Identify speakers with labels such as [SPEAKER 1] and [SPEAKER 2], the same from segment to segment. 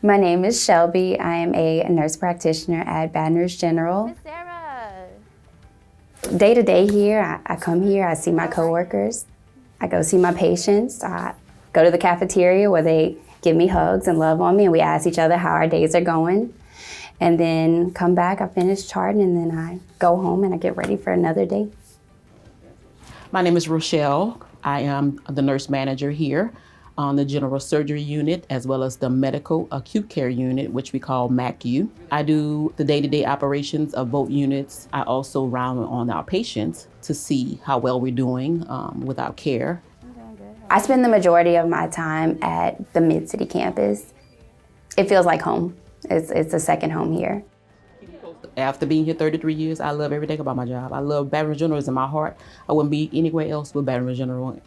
[SPEAKER 1] My name is Shelby. I am a nurse practitioner at Baton Rouge General.
[SPEAKER 2] Miss Sarah.
[SPEAKER 1] Day to day here, I come here, I see my coworkers, I go see my patients, I go to the cafeteria where they give me hugs and love on me, and we ask each other how our days are going. And then come back, I finish charting, and then I go home and I get ready for another day.
[SPEAKER 3] My name is Rochelle. I am the nurse manager here on the general surgery unit, as well as the medical acute care unit, which we call MACU. I do the day-to-day operations of both units. I also round on our patients to see how well we're doing with our care.
[SPEAKER 1] I spend the majority of my time at the Mid-City campus. It feels like home. It's a second home here.
[SPEAKER 3] After being here 33 years, I love everything about my job. I love Baton Rouge General. It's in my heart. I wouldn't be anywhere else with Baton Rouge General.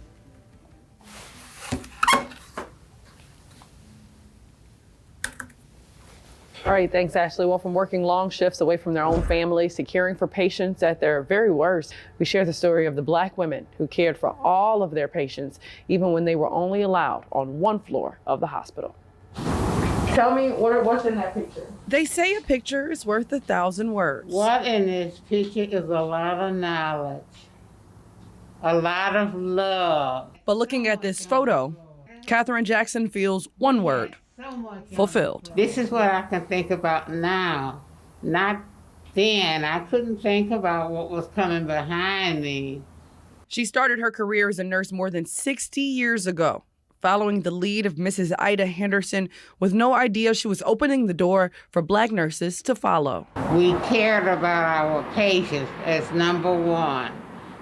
[SPEAKER 4] All right, thanks, Ashley. Well, from working long shifts away from their own families to caring for patients at their very worst, we share the story of the Black women who cared for all of their patients, even when they were only allowed on one floor of the hospital. Tell me, what's in that picture? They say a picture is worth 1,000 words.
[SPEAKER 5] What in this picture is a lot of knowledge, a lot of love.
[SPEAKER 4] But looking at this photo, Katherine Jackson feels one word: fulfilled.
[SPEAKER 5] This is what I can think about now. Not then. I couldn't think about what was coming behind me.
[SPEAKER 4] She started her career as a nurse more than 60 years ago, following the lead of Mrs. Ida Henderson, with no idea she was opening the door for Black nurses to follow.
[SPEAKER 5] We cared about our patients as number one,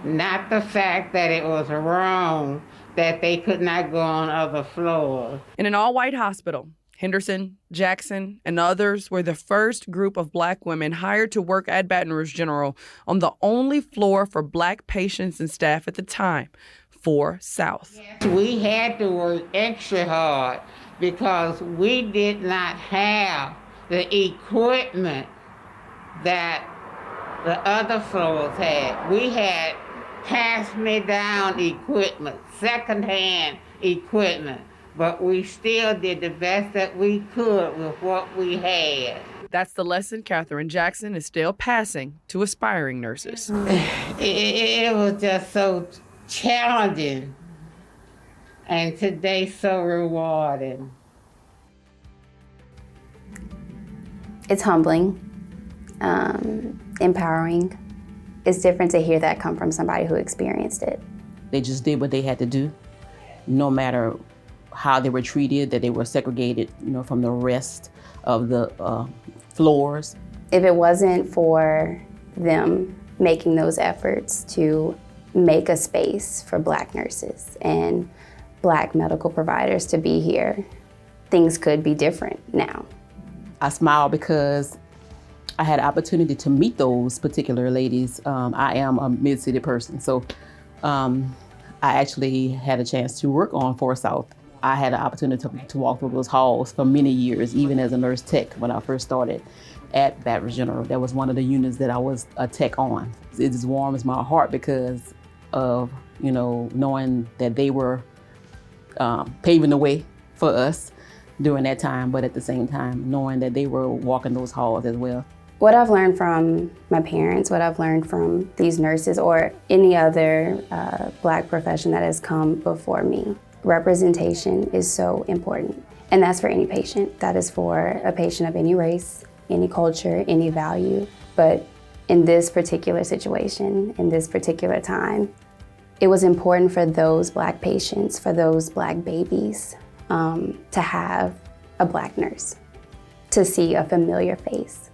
[SPEAKER 5] not the fact that it was wrong that they could not go on other floors.
[SPEAKER 4] In an all-white hospital, Henderson, Jackson, and others were the first group of Black women hired to work at Baton Rouge General on the only floor for Black patients and staff at the time, 4 South.
[SPEAKER 5] We had to work extra hard because we did not have the equipment that the other floors had. We had pass-me-down equipment, second-hand equipment, but we still did the best that we could with what we had.
[SPEAKER 4] That's the lesson Katherine Jackson is still passing to aspiring nurses.
[SPEAKER 5] It was just so challenging, and today so rewarding.
[SPEAKER 1] It's humbling, empowering. It's different to hear that come from somebody who experienced it.
[SPEAKER 3] They just did what they had to do, no matter how they were treated, that they were segregated, from the rest of the floors.
[SPEAKER 1] If it wasn't for them making those efforts to make a space for Black nurses and Black medical providers to be here, things could be different now.
[SPEAKER 3] I smile because I had an opportunity to meet those particular ladies. I am a Mid-City person, so I actually had a chance to work on 4 South. I had an opportunity to walk through those halls for many years, even as a nurse tech when I first started at Baton Rouge General. That was one of the units that I was a tech on. It just warms my heart because of, knowing that they were paving the way for us during that time, but at the same time, knowing that they were walking those halls as well.
[SPEAKER 1] What I've learned from my parents, what I've learned from these nurses or any other Black profession that has come before me, representation is so important. And that's for any patient. That is for a patient of any race, any culture, any value. But in this particular situation, in this particular time, it was important for those Black patients, for those Black babies, to have a Black nurse, to see a familiar face.